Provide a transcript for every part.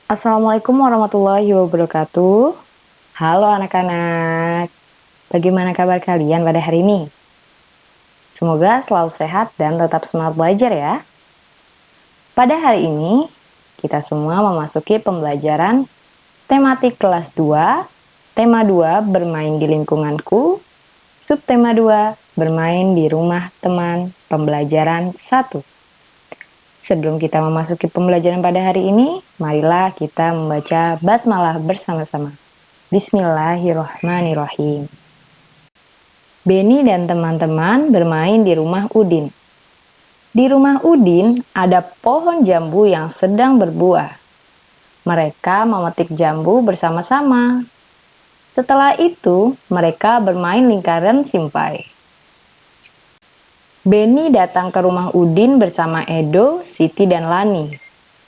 Assalamualaikum warahmatullahi wabarakatuh. Halo anak-anak, bagaimana kabar kalian pada hari ini? Semoga selalu sehat dan tetap semangat belajar ya. Pada hari ini, kita semua memasuki pembelajaran tematik kelas 2, tema 2 bermain di lingkunganku, subtema 2 bermain di rumah teman, pembelajaran 1. Sebelum kita memasuki pembelajaran pada hari ini, marilah kita membaca basmalah bersama-sama. Bismillahirrahmanirrahim. Beni dan teman-teman bermain di rumah Udin. Di rumah Udin ada pohon jambu yang sedang berbuah. Mereka memetik jambu bersama-sama. Setelah itu, mereka bermain lingkaran simpai. Beni datang ke rumah Udin bersama Edo, Siti, dan Lani.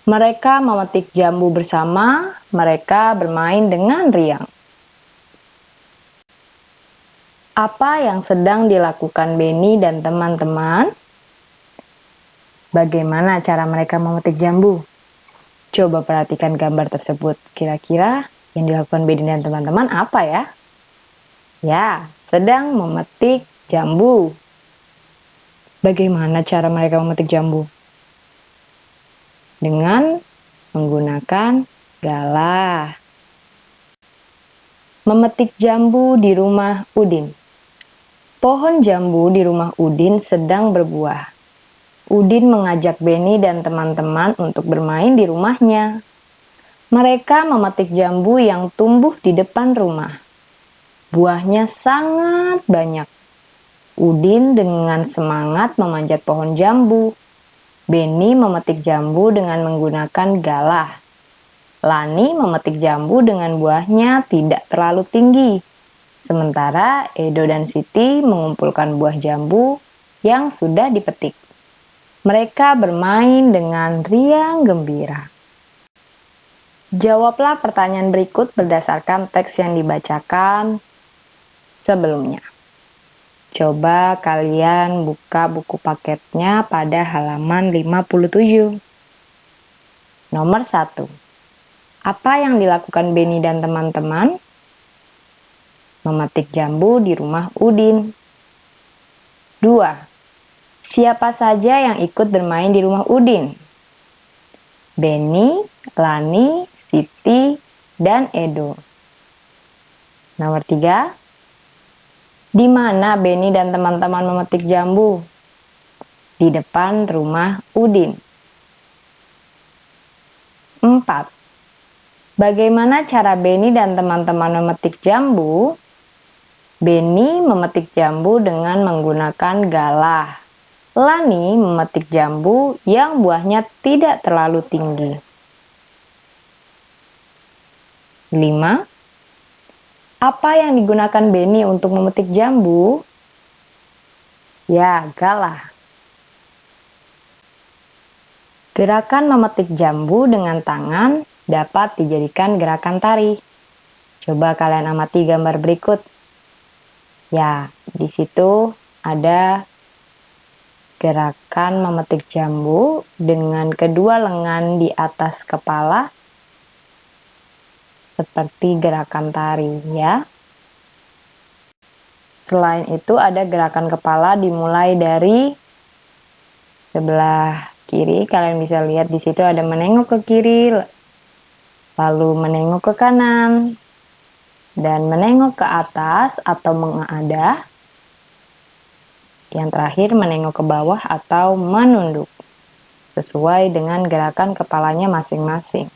Mereka memetik jambu bersama, mereka bermain dengan riang. Apa yang sedang dilakukan Beni dan teman-teman? Bagaimana cara mereka memetik jambu? Coba perhatikan gambar tersebut. Kira-kira yang dilakukan Beni dan teman-teman apa ya? Ya, sedang memetik jambu. Bagaimana cara mereka memetik jambu? Dengan menggunakan galah. Memetik jambu di rumah Udin. Pohon jambu di rumah Udin sedang berbuah. Udin mengajak Beni dan teman-teman untuk bermain di rumahnya. Mereka memetik jambu yang tumbuh di depan rumah. Buahnya sangat banyak. Udin dengan semangat memanjat pohon jambu. Beni memetik jambu dengan menggunakan galah. Lani memetik jambu dengan buahnya tidak terlalu tinggi. Sementara Edo dan Siti mengumpulkan buah jambu yang sudah dipetik. Mereka bermain dengan riang gembira. Jawablah pertanyaan berikut berdasarkan teks yang dibacakan sebelumnya. Coba kalian buka buku paketnya pada halaman 57. Nomor 1. Apa yang dilakukan Beni dan teman-teman? Memetik jambu di rumah Udin. 2. Siapa saja yang ikut bermain di rumah Udin? Beni, Lani, Siti, dan Edo. Nomor 3. Di mana Beni dan teman-teman memetik jambu? Di depan rumah Udin. 4. Bagaimana cara Beni dan teman-teman memetik jambu? Beni memetik jambu dengan menggunakan galah. Lani memetik jambu yang buahnya tidak terlalu tinggi. 5. Apa yang digunakan Beni untuk memetik jambu? Ya, galah. Gerakan memetik jambu dengan tangan dapat dijadikan gerakan tari. Coba kalian amati gambar berikut. Ya, di situ ada gerakan memetik jambu dengan kedua lengan di atas kepala seperti gerakan tari ya. Selain itu ada gerakan kepala dimulai dari sebelah kiri. Kalian bisa lihat di situ ada menengok ke kiri, lalu menengok ke kanan, dan menengok ke atas atau mengadah. Yang terakhir menengok ke bawah atau menunduk, sesuai dengan gerakan kepalanya masing-masing.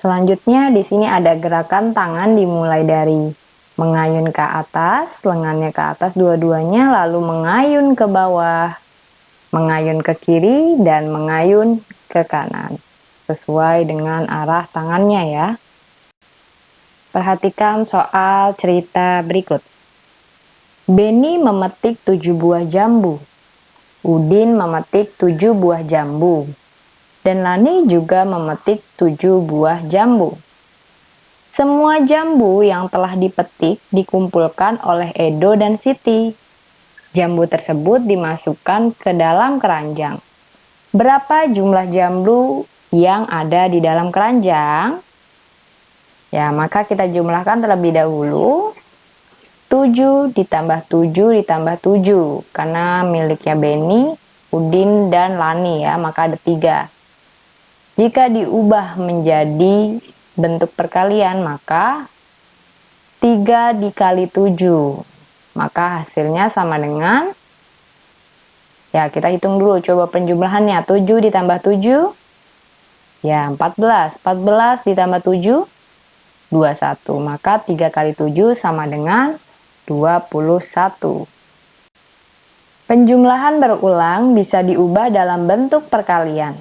Selanjutnya di sini ada gerakan tangan dimulai dari mengayun ke atas, lengannya ke atas dua-duanya, lalu mengayun ke bawah, mengayun ke kiri, dan mengayun ke kanan. Sesuai dengan arah tangannya ya. Perhatikan soal cerita berikut. Beni memetik 7 buah jambu. Udin memetik 7 buah jambu. Dan Lani juga memetik 7 buah jambu. Semua jambu yang telah dipetik dikumpulkan oleh Edo dan Siti. Jambu tersebut dimasukkan ke dalam keranjang. Berapa jumlah jambu yang ada di dalam keranjang? Ya, maka kita jumlahkan terlebih dahulu. 7 ditambah 7 ditambah 7. Karena miliknya Benny, Udin, dan Lani ya, maka ada 3. Jika diubah menjadi bentuk perkalian, maka 3 dikali 7. Maka hasilnya sama dengan, ya kita hitung dulu, coba penjumlahannya. 7 ditambah 7, ya 14. 14 ditambah 7, 21. Maka 3 kali 7 sama dengan 21. Penjumlahan berulang bisa diubah dalam bentuk perkalian.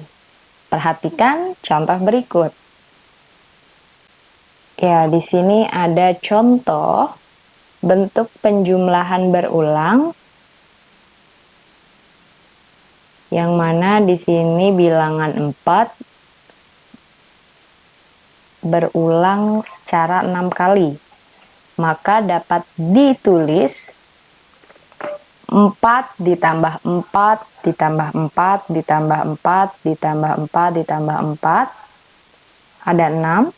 Perhatikan contoh berikut. Ya, di sini ada contoh bentuk penjumlahan berulang, yang mana di sini bilangan 4 berulang secara 6 kali. Maka dapat ditulis 4 ditambah 4 ditambah 4 ditambah 4 ditambah 4 ditambah 4. Ada 6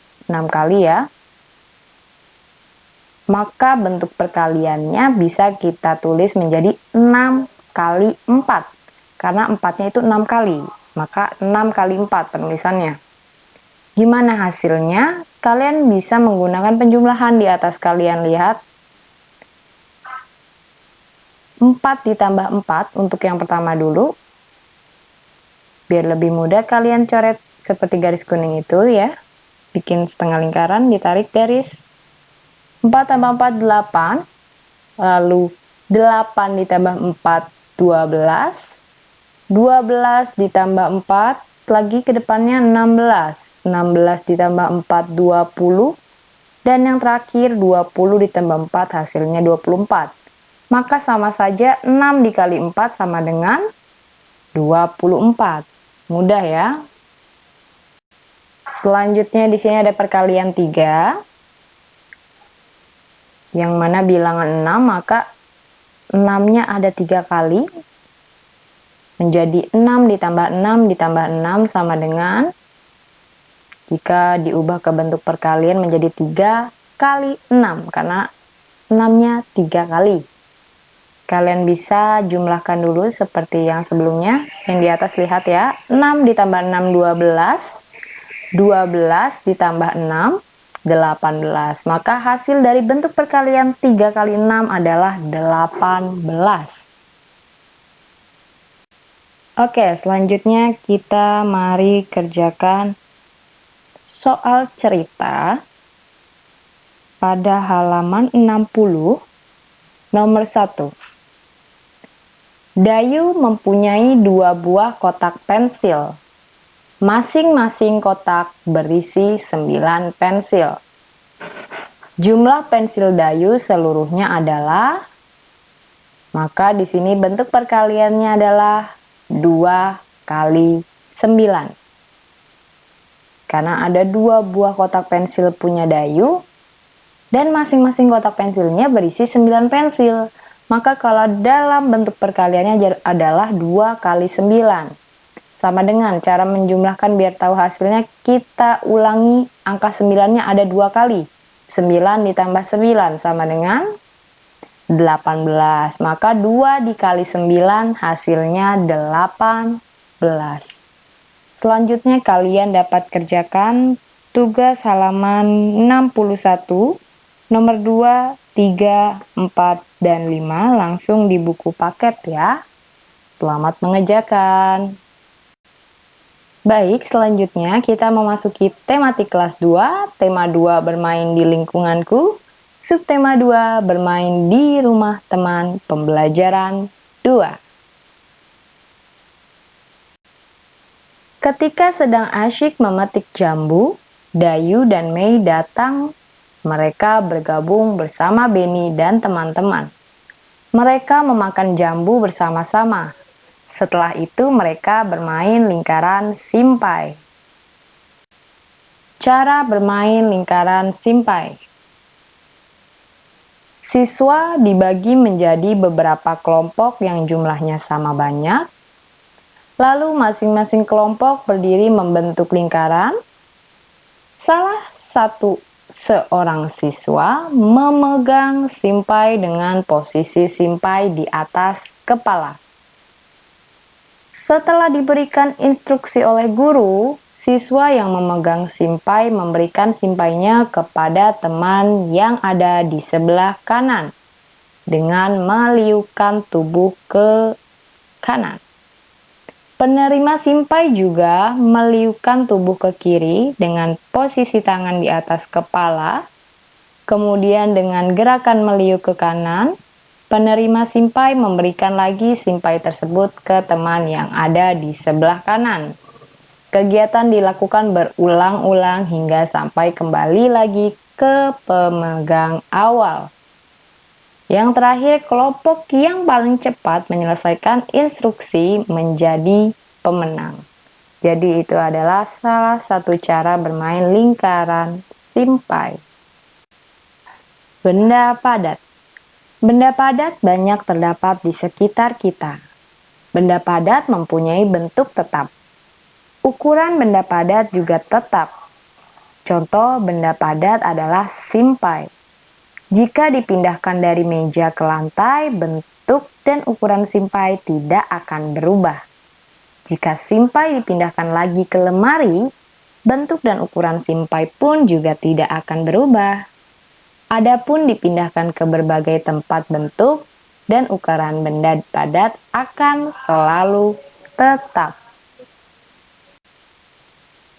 kali ya. Maka bentuk perkaliannya bisa kita tulis menjadi 6 kali 4. Karena 4-nya itu 6 kali. Maka 6 kali 4 penulisannya. Gimana hasilnya? Kalian bisa menggunakan penjumlahan di atas. Kalian lihat. 4 ditambah 4 untuk yang pertama dulu. Biar lebih mudah kalian coret seperti garis kuning itu ya. Bikin setengah lingkaran, ditarik garis. 4 tambah 4, 8. Lalu 8 ditambah 4, 12. 12 ditambah 4, lagi ke depannya 16. 16 ditambah 4, 20. Dan yang terakhir 20 ditambah 4 hasilnya 24. Maka sama saja 6 dikali 4 sama dengan 24. Mudah ya. Selanjutnya di sini ada perkalian 3. Yang mana bilangan 6, maka 6-nya ada 3 kali. Menjadi 6 ditambah 6 ditambah 6 sama dengan, jika diubah ke bentuk perkalian menjadi 3 kali 6. Karena 6-nya 3 kali. Kalian bisa jumlahkan dulu seperti yang sebelumnya. Yang di atas lihat ya. 6 ditambah 6, 12. 12 ditambah 6, 18. Maka hasil dari bentuk perkalian 3 kali 6 adalah 18. Oke, selanjutnya kita mari kerjakan soal cerita pada halaman 60, nomor 1. Dayu mempunyai 2 buah kotak pensil. Masing-masing kotak berisi 9 pensil. Jumlah pensil Dayu seluruhnya adalah, maka di sini bentuk perkaliannya adalah 2 kali 9. Karena ada 2 buah kotak pensil punya Dayu, dan masing-masing kotak pensilnya berisi 9 pensil. Maka kalau dalam bentuk perkaliannya adalah 2 kali 9. Sama dengan cara menjumlahkan biar tahu hasilnya, kita ulangi angka 9-nya ada 2 kali. 9 ditambah 9 sama dengan 18. Maka 2 dikali 9 hasilnya 18. Selanjutnya kalian dapat kerjakan tugas halaman 61, nomor 2, 3, 4, dan 5 langsung di buku paket ya. Selamat mengerjakan. Baik, selanjutnya kita memasuki tematik kelas 2. Tema 2 bermain di lingkunganku. Subtema 2 bermain di rumah teman pembelajaran 2. Ketika sedang asyik memetik jambu, Dayu dan Mei datang. Mereka bergabung bersama Benny dan teman-teman. Mereka memakan jambu bersama-sama. Setelah itu mereka bermain lingkaran simpai. Cara bermain lingkaran simpai. Siswa dibagi menjadi beberapa kelompok yang jumlahnya sama banyak. Lalu masing-masing kelompok berdiri membentuk lingkaran. Salah satu seorang siswa memegang simpai dengan posisi simpai di atas kepala. Setelah diberikan instruksi oleh guru, siswa yang memegang simpai memberikan simpainya kepada teman yang ada di sebelah kanan dengan meliukkan tubuh ke kanan. Penerima simpai juga meliukkan tubuh ke kiri dengan posisi tangan di atas kepala. Kemudian dengan gerakan meliuk ke kanan, penerima simpai memberikan lagi simpai tersebut ke teman yang ada di sebelah kanan. Kegiatan dilakukan berulang-ulang hingga sampai kembali lagi ke pemegang awal. Yang terakhir, kelompok yang paling cepat menyelesaikan instruksi menjadi pemenang. Jadi itu adalah salah satu cara bermain lingkaran simpai. Benda padat. Benda padat banyak terdapat di sekitar kita. Benda padat mempunyai bentuk tetap. Ukuran benda padat juga tetap. Contoh benda padat adalah simpai. Jika dipindahkan dari meja ke lantai, bentuk dan ukuran simpai tidak akan berubah. Jika simpai dipindahkan lagi ke lemari, bentuk dan ukuran simpai pun juga tidak akan berubah. Adapun dipindahkan ke berbagai tempat, bentuk dan ukuran benda padat akan selalu tetap.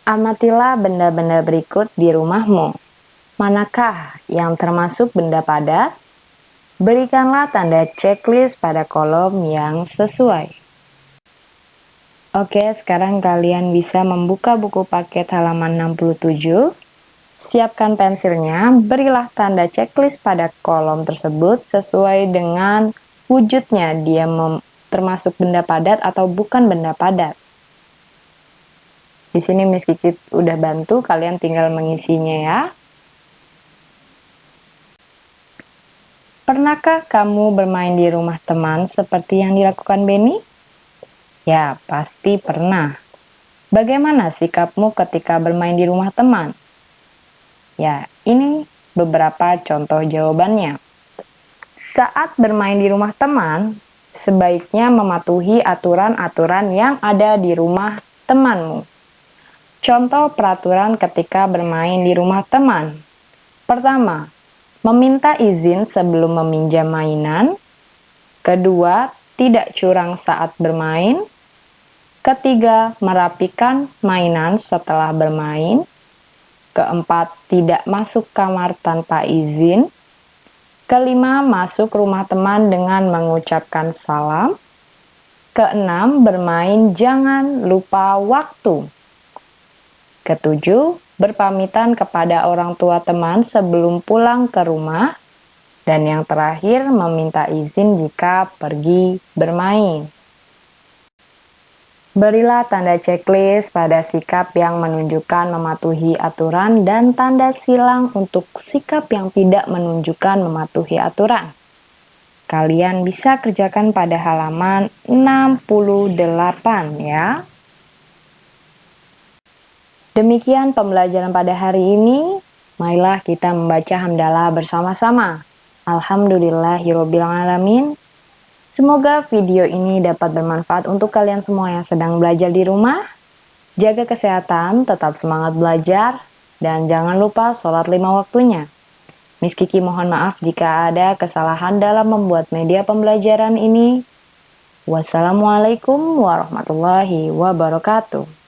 Amatilah benda-benda berikut di rumahmu. Manakah yang termasuk benda padat? Berikanlah tanda checklist pada kolom yang sesuai. Oke, sekarang kalian bisa membuka buku paket halaman 67. Siapkan pensilnya, berilah tanda checklist pada kolom tersebut sesuai dengan wujudnya, dia termasuk benda padat atau bukan benda padat. Di sini Miss Kiki udah bantu, kalian tinggal mengisinya ya. Pernahkah kamu bermain di rumah teman seperti yang dilakukan Benny? Ya, pasti pernah. Bagaimana sikapmu ketika bermain di rumah teman? Ya, ini beberapa contoh jawabannya. Saat bermain di rumah teman, sebaiknya mematuhi aturan-aturan yang ada di rumah temanmu. Contoh peraturan ketika bermain di rumah teman. Pertama, meminta izin sebelum meminjam mainan. Kedua, tidak curang saat bermain. Ketiga, merapikan mainan setelah bermain. Keempat, tidak masuk kamar tanpa izin. Kelima, masuk rumah teman dengan mengucapkan salam. Keenam, bermain jangan lupa waktu. Ketujuh, berpamitan kepada orang tua teman sebelum pulang ke rumah. Dan yang terakhir, meminta izin jika pergi bermain. Berilah tanda checklist pada sikap yang menunjukkan mematuhi aturan dan tanda silang untuk sikap yang tidak menunjukkan mematuhi aturan. Kalian bisa kerjakan pada halaman 68 ya. Demikian pembelajaran pada hari ini. Marilah kita membaca hamdalah bersama-sama. Alhamdulillahirobbilalamin. Semoga video ini dapat bermanfaat untuk kalian semua yang sedang belajar di rumah. Jaga kesehatan, tetap semangat belajar, dan jangan lupa sholat 5 waktunya. Miss Kiki mohon maaf jika ada kesalahan dalam membuat media pembelajaran ini. Wassalamualaikum warahmatullahi wabarakatuh.